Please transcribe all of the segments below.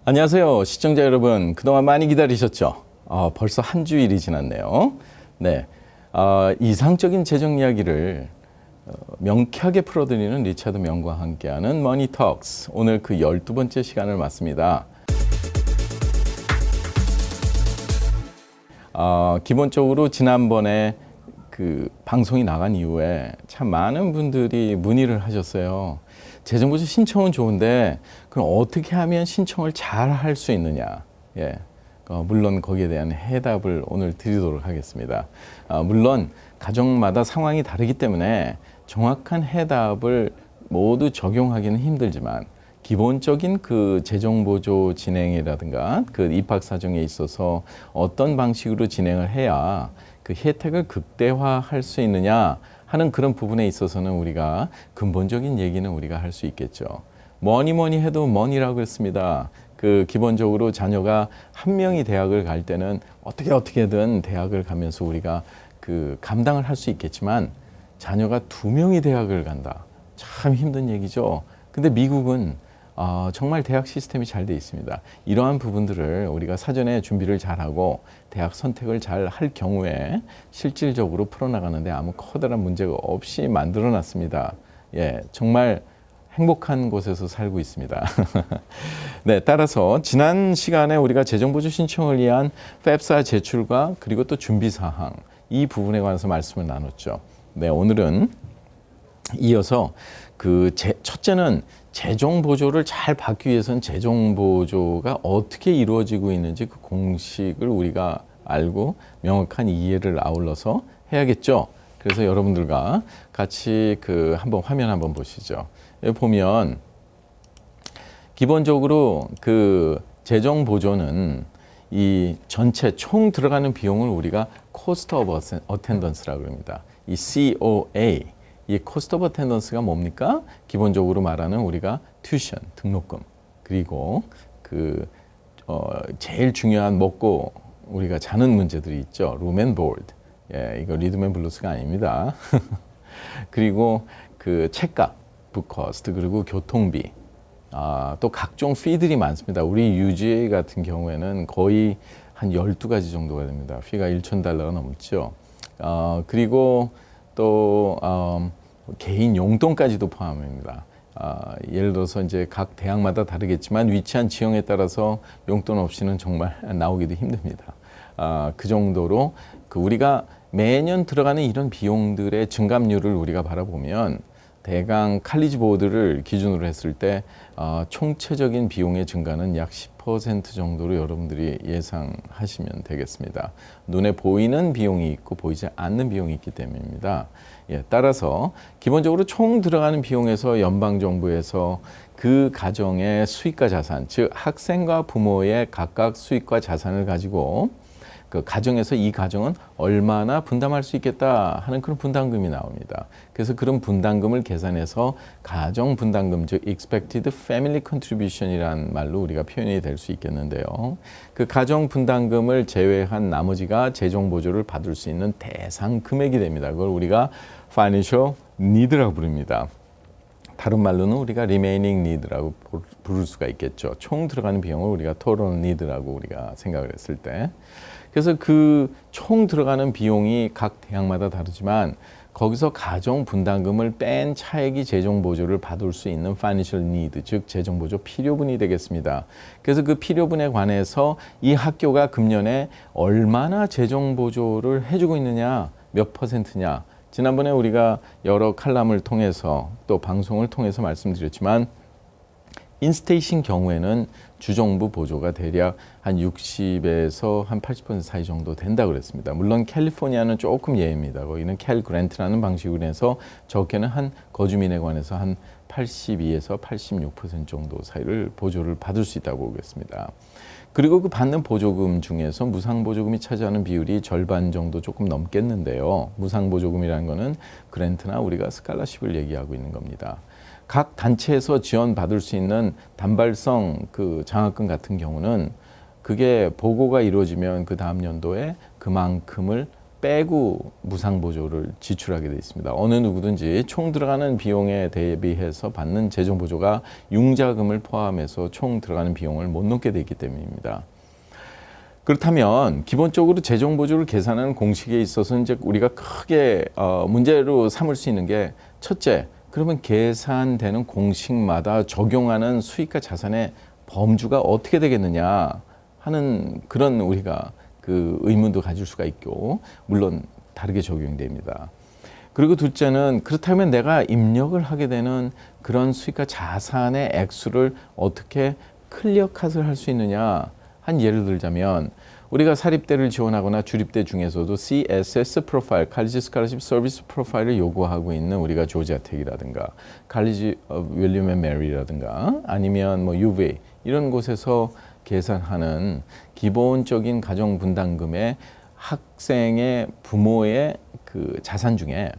안녕하세요. 시청자 여러분. 그동안 많이 기다리셨죠? 벌써 한 주일이 지났네요. 네. 이상적인 재정 이야기를 명쾌하게 풀어드리는 리차드 명과 함께하는 머니 톡스. 오늘 그 12번째 시간을 맞습니다. 기본적으로 지난번에 그 방송이 나간 이후에 참 많은 분들이 문의를 하셨어요. 재정보조 신청은 좋은데 그럼 어떻게 하면 신청을 잘 할 수 있느냐? 예. 물론 거기에 대한 해답을 오늘 드리도록 하겠습니다. 물론 가정마다 상황이 다르기 때문에 정확한 해답을 모두 적용하기는 힘들지만 기본적인 그 재정보조 진행이라든가 그 입학 사정에 있어서 어떤 방식으로 진행을 해야 그 혜택을 극대화할 수 있느냐 하는 그런 부분에 있어서는 우리가 근본적인 얘기는 우리가 할 수 있겠죠. 뭐니 해도 머니라고 했습니다. 그 기본적으로 자녀가 한 명이 대학을 갈 때는 어떻게든 대학을 가면서 우리가 그 감당을 할 수 있겠지만 자녀가 두 명이 대학을 간다. 참 힘든 얘기죠. 근데 미국은 정말 대학 시스템이 잘 돼 있습니다. 이러한 부분들을 우리가 사전에 준비를 잘하고 대학 선택을 잘 할 경우에 실질적으로 풀어나가는데 아무 커다란 문제가 없이 만들어놨습니다. 예, 정말 행복한 곳에서 살고 있습니다. 네, 따라서 지난 시간에 우리가 재정보조 신청을 위한 팹사 제출과 그리고 또 준비사항 이 부분에 관해서 말씀을 나눴죠. 네, 오늘은 이어서 첫째는 재정보조를 잘 받기 위해서는 재정보조가 어떻게 이루어지고 있는지 그 공식을 우리가 알고 명확한 이해를 아울러서 해야겠죠. 그래서 여러분들과 같이 한번 화면 한번 보시죠. 여기 보면 기본적으로 그 재정보조는 이 전체 총 들어가는 비용을 우리가 Cost of Attendance라고 합니다. 이 COA 이 코스트 오브 어텐던스가 뭡니까? 기본적으로 말하는 우리가 튜션, 등록금, 그리고 제일 중요한 먹고 우리가 자는 문제들이 있죠. 룸 앤 보드. 예, 이거 리듬 앤 블루스가 아닙니다. 그리고 그 책값, 북 코스트, 그리고 교통비. 또 각종 피들이 많습니다. 우리 UGA 같은 경우에는 거의 한 12가지 정도가 됩니다. 피가 $1,000가 넘죠. 그리고 또 개인 용돈까지도 포함합니다. 예를 들어서 이제 각 대학마다 다르겠지만 위치한 지형에 따라서 용돈 없이는 정말 나오기도 힘듭니다. 그 정도로 우리가 매년 들어가는 이런 비용들의 증감률을 우리가 바라보면 대강 칼리지 보드를 기준으로 했을 때 총체적인 비용의 증가는 약 10% 정도로 여러분들이 예상하시면 되겠습니다. 눈에 보이는 비용이 있고 보이지 않는 비용이 있기 때문입니다. 예, 따라서 기본적으로 총 들어가는 비용에서 연방정부에서 그 가정의 수익과 자산, 즉 학생과 부모의 각각 수익과 자산을 가지고 그 가정에서 이 가정은 얼마나 분담할 수 있겠다 하는 그런 분담금이 나옵니다. 그래서 그런 분담금을 계산해서 가정 분담금, 즉 expected family contribution이라는 말로 우리가 표현이 될 수 있겠는데요. 그 가정 분담금을 제외한 나머지가 재정 보조를 받을 수 있는 대상 금액이 됩니다. 그걸 우리가 financial need라고 부릅니다. 다른 말로는 우리가 remaining need라고 부를 수가 있겠죠. 총 들어가는 비용을 우리가 total need라고 우리가 생각을 했을 때. 그래서 그 총 들어가는 비용이 각 대학마다 다르지만 거기서 가정 분담금을 뺀 차액이 재정 보조를 받을 수 있는 financial need, 즉 재정 보조 필요분이 되겠습니다. 그래서 그 필요분에 관해서 이 학교가 금년에 얼마나 재정 보조를 해주고 있느냐, 몇 %냐. 지난번에 우리가 여러 칼럼을 통해서 또 방송을 통해서 말씀드렸지만 인스테이신 경우에는 주정부 보조가 대략 한 60에서 한 80% 사이 정도 된다고 그랬습니다. 물론 캘리포니아는 조금 예입니다. 거기는 캘 그랜트라는 방식으로 해서 적게는 한 거주민에 관해서 한 82에서 86% 정도 사이를 보조를 받을 수 있다고 보겠습니다. 그리고 그 받는 보조금 중에서 무상보조금이 차지하는 비율이 절반 정도 조금 넘겠는데요. 무상보조금이라는 거는 그랜트나 우리가 스칼라십을 얘기하고 있는 겁니다. 각 단체에서 지원받을 수 있는 단발성 그 장학금 같은 경우는 그게 보고가 이루어지면 그 다음 연도에 그만큼을 빼고 무상보조를 지출하게 되어 있습니다. 어느 누구든지 총 들어가는 비용에 대비해서 받는 재정보조가 융자금을 포함해서 총 들어가는 비용을 못 넘게 되어 있기 때문입니다. 그렇다면 기본적으로 재정보조를 계산하는 공식에 있어서 이제 우리가 크게 문제로 삼을 수 있는 게 첫째, 그러면 계산되는 공식마다 적용하는 수익과 자산의 범주가 어떻게 되겠느냐 하는 그런 우리가 그 의문도 가질 수가 있고, 물론 다르게 적용됩니다. 그리고 둘째는 그렇다면 내가 입력을 하게 되는 그런 수익과 자산의 액수를 어떻게 클리어 컷을 할 수 있느냐. 한 예를 들자면 우리가 사립대를 지원하거나 주립대 중에서도 CSS 프로파일, 칼리지 스칼러십 서비스 프로파일을 요구하고 있는 우리가 조지아텍이라든가 칼리지 윌리엄 앤 메리라든가 아니면 뭐 UVA 이런 곳에서 계산하는 기본적인 가정 분담금의 학생의 부모의 그 자산 중에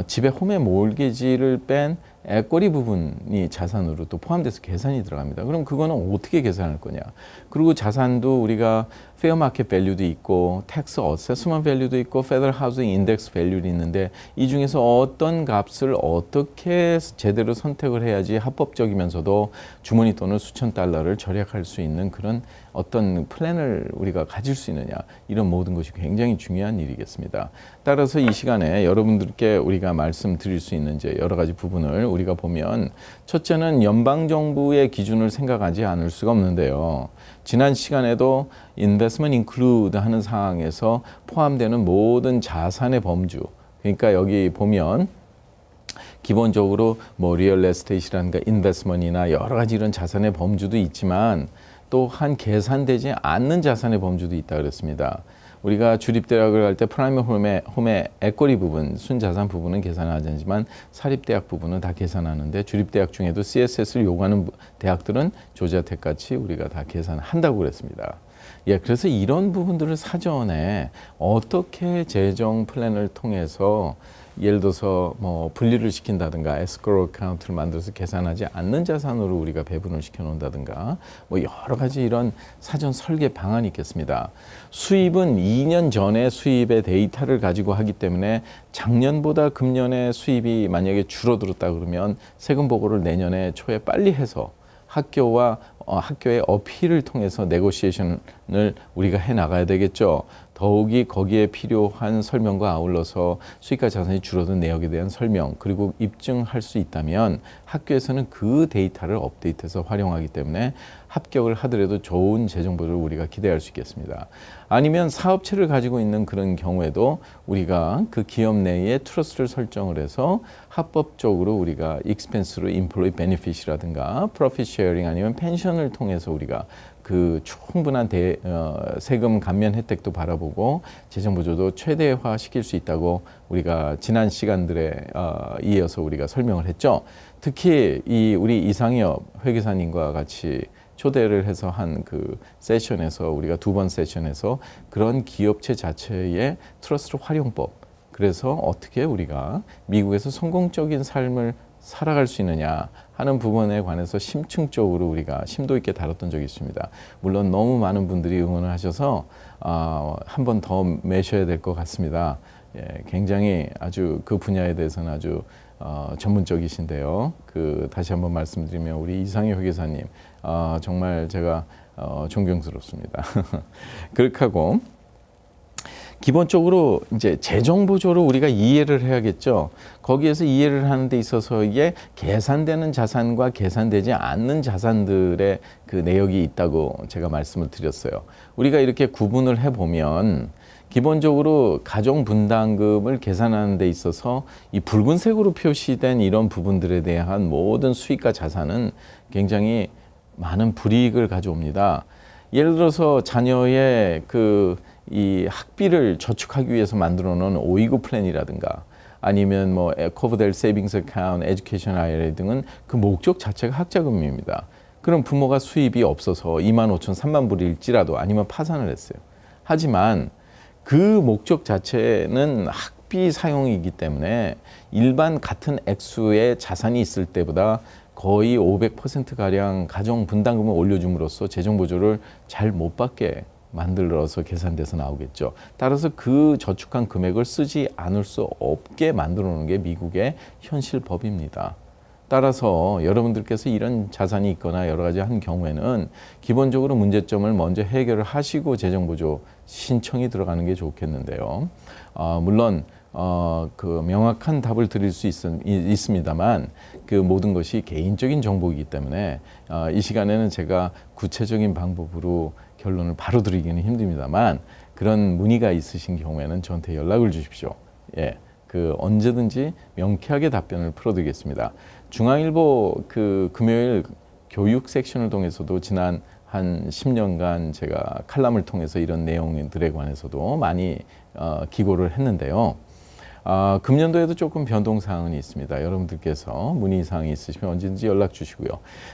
집의 홈의 몰기지를 뺀 에쿼리 부분이 자산으로 또 포함돼서 계산이 들어갑니다. 그럼 그거는 어떻게 계산할 거냐? 그리고 자산도 우리가 페어 마켓 밸류도 있고 텍스 어세스먼트 밸류도 있고 페더럴 하우징 인덱스 밸류도 있는데 이 중에서 어떤 값을 어떻게 제대로 선택을 해야지 합법적이면서도 주머니 돈을 수천 달러를 절약할 수 있는 그런 어떤 플랜을 우리가 가질 수 있느냐, 이런 모든 것이 굉장히 중요한 일이겠습니다. 따라서 이 시간에 여러분들께 우리가 말씀드릴 수 있는 이제 여러 가지 부분을 우리가 보면, 첫째는 연방정부의 기준을 생각하지 않을 수가 없는데요. 지난 시간에도 investment include 하는 상황에서 포함되는 모든 자산의 범주, 그러니까 여기 보면 기본적으로 뭐 리얼 에스테이트라든가 인베스트먼트나 여러 가지 이런 자산의 범주도 있지만 또한 계산되지 않는 자산의 범주도 있다 그랬습니다. 우리가 주립대학을 갈 때 프라이머리 홈의 에쿼리 부분, 순자산 부분은 계산하지 않지만 사립대학 부분은 다 계산하는데, 주립대학 중에도 CSS를 요구하는 대학들은 조지아텍 같이 우리가 다 계산한다고 그랬습니다. 예, 그래서 이런 부분들을 사전에 어떻게 재정 플랜을 통해서 예를 들어서 뭐 분리를 시킨다든가 에스크로우 어카운트를 만들어서 계산하지 않는 자산으로 우리가 배분을 시켜 놓는다든가 뭐 여러 가지 이런 사전 설계 방안이 있겠습니다. 수입은 2년 전의 수입의 데이터를 가지고 하기 때문에 작년보다 금년의 수입이 만약에 줄어들었다 그러면 세금 보고를 내년에 초에 빨리 해서 학교와 학교의 어필을 통해서 네고시에이션을 우리가 해 나가야 되겠죠. 더욱이 거기에 필요한 설명과 아울러서 수익과 자산이 줄어든 내역에 대한 설명, 그리고 입증할 수 있다면 학교에서는 그 데이터를 업데이트해서 활용하기 때문에 합격을 하더라도 좋은 재정보를 우리가 기대할 수 있겠습니다. 아니면 사업체를 가지고 있는 그런 경우에도 우리가 그 기업 내에 트러스트를 설정을 해서 합법적으로 우리가 익스펜스로 임플로이 베네핏이라든가 프로핏 쉐어링 아니면 펜션을 통해서 우리가 그 충분한 세금 감면 혜택도 바라보고 재정 보조도 최대화 시킬 수 있다고 우리가 지난 시간들에 이어서 우리가 설명을 했죠. 특히 우리 이상엽 회계사님과 같이 초대를 해서 한 그 세션에서 우리가 2번 세션에서 그런 기업체 자체의 트러스트 활용법, 그래서 어떻게 우리가 미국에서 성공적인 삶을 살아갈 수 있느냐 하는 부분에 관해서 심층적으로 우리가 심도 있게 다뤘던 적이 있습니다. 물론 너무 많은 분들이 응원을 하셔서 한 번 더 매셔야 될 것 같습니다. 예, 굉장히 아주 그 분야에 대해서는 아주 전문적이신데요. 다시 한번 말씀드리면 우리 이상희 회계사님 정말 제가 존경스럽습니다. 그렇게 하고 기본적으로 이제 재정 보조를 우리가 이해를 해야겠죠. 거기에서 이해를 하는 데 있어서 이게 계산되는 자산과 계산되지 않는 자산들의 그 내역이 있다고 제가 말씀을 드렸어요. 우리가 이렇게 구분을 해보면 기본적으로 가정 분담금을 계산하는 데 있어서 이 붉은색으로 표시된 이런 부분들에 대한 모든 수익과 자산은 굉장히 많은 불이익을 가져옵니다. 예를 들어서 자녀의 이 학비를 저축하기 위해서 만들어 놓은 529 플랜이라든가 아니면 뭐 코브델 세이빙스 어카운트, 에듀케이션 IRA 등은 그 목적 자체가 학자금입니다. 그럼 부모가 수입이 없어서 2만 5천, 3만 불일지라도 아니면 파산을 했어요. 하지만 그 목적 자체는 학비 사용이기 때문에 일반 같은 액수의 자산이 있을 때보다 거의 500%가량 가정 분담금을 올려줌으로써 재정 보조를 잘 못 받게 만들어서 계산돼서 나오겠죠. 따라서 그 저축한 금액을 쓰지 않을 수 없게 만들어 놓은 게 미국의 현실 법입니다. 따라서 여러분들께서 이런 자산이 있거나 여러 가지 한 경우에는 기본적으로 문제점을 먼저 해결을 하시고 재정보조 신청이 들어가는 게 좋겠는데요. 물론 그 명확한 답을 드릴 수 있습니다만 그 모든 것이 개인적인 정보이기 때문에 이 시간에는 제가 구체적인 방법으로 결론을 바로 드리기는 힘듭니다만 그런 문의가 있으신 경우에는 저한테 연락을 주십시오. 예, 그 언제든지 명쾌하게 답변을 풀어드리겠습니다. 중앙일보 그 금요일 교육 섹션을 통해서도 지난 한 10년간 제가 칼럼을 통해서 이런 내용들에 관해서도 많이 기고를 했는데요. 금년도에도 조금 변동사항은 있습니다. 여러분들께서 문의사항이 있으시면 언제든지 연락 주시고요.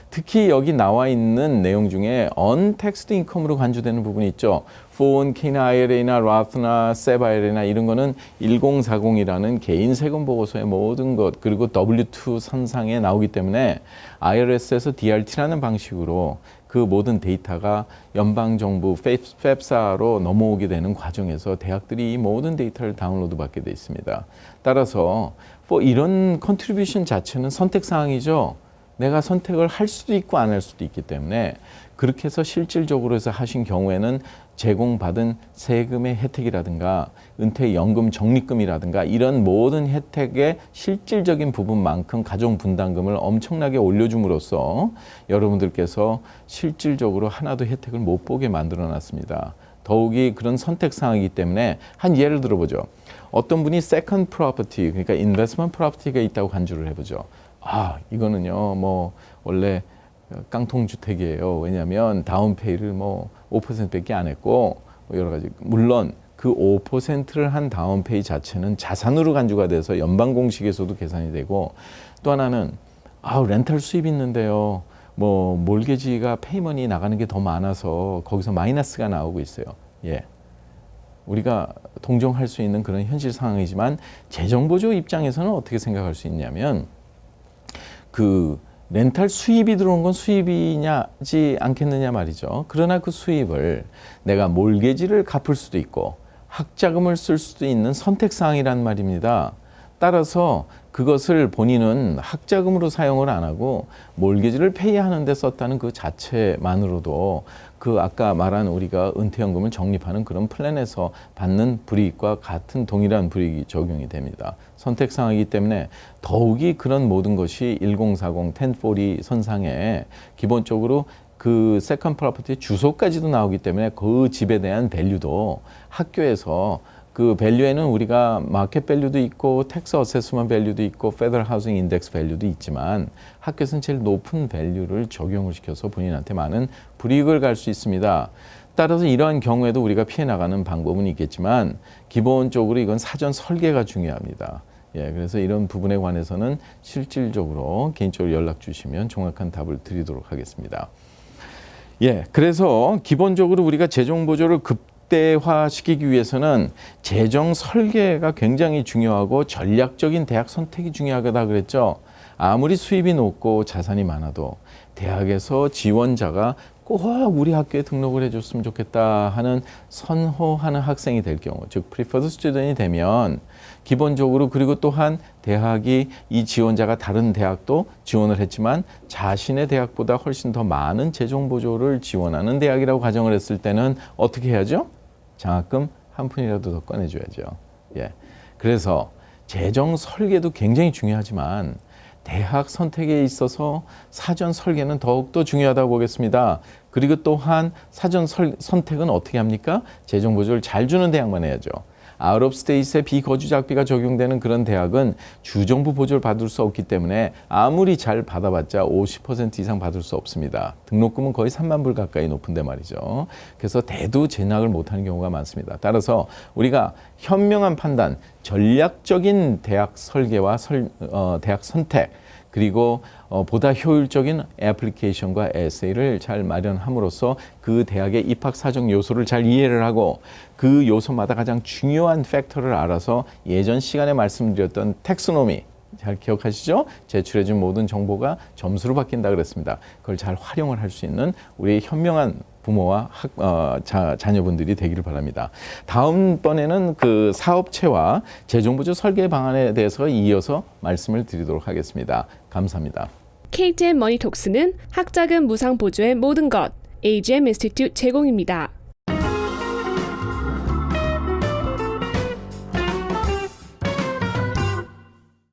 특히 여기 나와 있는 내용 중에 untaxed income으로 간주되는 부분이 있죠. 401k나 IRA나 Roth나 SEP IRA나 이런 거는 1040이라는 개인 세금 보고서의 모든 것 그리고 W2 선상에 나오기 때문에 IRS에서 DRT라는 방식으로 그 모든 데이터가 연방정부 FEPSA로 넘어오게 되는 과정에서 대학들이 이 모든 데이터를 다운로드 받게 돼 있습니다. 따라서 이런 컨트리뷰션 자체는 선택사항이죠. 내가 선택을 할 수도 있고 안 할 수도 있기 때문에 그렇게 해서 실질적으로 해서 하신 경우에는 제공받은 세금의 혜택이라든가 은퇴연금 적립금이라든가 이런 모든 혜택의 실질적인 부분만큼 가정분담금을 엄청나게 올려줌으로써 여러분들께서 실질적으로 하나도 혜택을 못 보게 만들어 놨습니다. 더욱이 그런 선택사항이기 때문에 한 예를 들어보죠. 어떤 분이 second property, 그러니까 investment property가 있다고 간주를 해보죠. 이거는요, 뭐 원래 깡통주택이에요. 왜냐하면 다운페이를 5%밖에 안 했고 여러 가지 물론 그 5%를 한 다운페이 자체는 자산으로 간주가 돼서 연방 공식에서도 계산이 되고 또 하나는 렌탈 수입이 있는데요. 몰게지가 페이먼이 나가는 게 더 많아서 거기서 마이너스가 나오고 있어요. 예. 우리가 동정할 수 있는 그런 현실 상황이지만 재정보조 입장에서는 어떻게 생각할 수 있냐면 그 렌탈 수입이 들어온 건 수입이냐지 않겠느냐 말이죠. 그러나 그 수입을 내가 몰게지를 갚을 수도 있고 학자금을 쓸 수도 있는 선택사항이란 말입니다. 따라서 그것을 본인은 학자금으로 사용을 안 하고 몰게지를 페이하는 데 썼다는 그 자체만으로도 그 아까 말한 우리가 은퇴연금을 적립하는 그런 플랜에서 받는 불이익과 같은 동일한 불이익이 적용이 됩니다. 선택사항이기 때문에 더욱이 그런 모든 것이 1040, 1040 선상에 기본적으로 그 세컨드 프로퍼티 주소까지도 나오기 때문에 그 집에 대한 밸류도 학교에서 그 밸류에는 우리가 마켓 밸류도 있고 텍스 어세스먼트 밸류도 있고 페더럴 하우징 인덱스 밸류도 있지만 학교에서는 제일 높은 밸류를 적용을 시켜서 본인한테 많은 불이익을 갈 수 있습니다. 따라서 이러한 경우에도 우리가 피해 나가는 방법은 있겠지만 기본적으로 이건 사전 설계가 중요합니다. 예, 그래서 이런 부분에 관해서는 실질적으로 개인적으로 연락 주시면 정확한 답을 드리도록 하겠습니다. 예, 그래서 기본적으로 우리가 재정 보조를 극대화시키기 위해서는 재정 설계가 굉장히 중요하고 전략적인 대학 선택이 중요하다 그랬죠. 아무리 수입이 높고 자산이 많아도 대학에서 지원자가 꼭 우리 학교에 등록을 해줬으면 좋겠다 하는 선호하는 학생이 될 경우, 즉 preferred student이 되면 기본적으로 그리고 또한 대학이 이 지원자가 다른 대학도 지원을 했지만 자신의 대학보다 훨씬 더 많은 재정 보조를 지원하는 대학이라고 가정을 했을 때는 어떻게 해야죠? 장학금 한 푼이라도 더 꺼내줘야죠. 예. 그래서 재정 설계도 굉장히 중요하지만 대학 선택에 있어서 사전 설계는 더욱더 중요하다고 보겠습니다. 그리고 또한 사전 선택은 어떻게 합니까? 재정 보조를 잘 주는 대학만 해야죠. 아웃 오브 스테이트의 비거주작비가 적용되는 그런 대학은 주정부 보조를 받을 수 없기 때문에 아무리 잘 받아봤자 50% 이상 받을 수 없습니다. 등록금은 거의 3만 불 가까이 높은데 말이죠. 그래서 대두 진학을 못하는 경우가 많습니다. 따라서 우리가 현명한 판단, 전략적인 대학 설계와 대학 선택, 그리고 보다 효율적인 애플리케이션과 에세이를 잘 마련함으로써 그 대학의 입학 사정 요소를 잘 이해를 하고 그 요소마다 가장 중요한 팩터를 알아서 예전 시간에 말씀드렸던 텍소노미 잘 기억하시죠? 제출해준 모든 정보가 점수로 바뀐다 그랬습니다. 그걸 잘 활용을 할 수 있는 우리의 현명한 부모와 자녀분들이 되기를 바랍니다. 다음번에는 그 사업체와 재정부조 설계 방안에 대해서 이어서 말씀을 드리도록 하겠습니다. 감사합니다. KTN 머니톡스는 학자금 무상 보조의 모든 것 AGM 인스티튜트 제공입니다.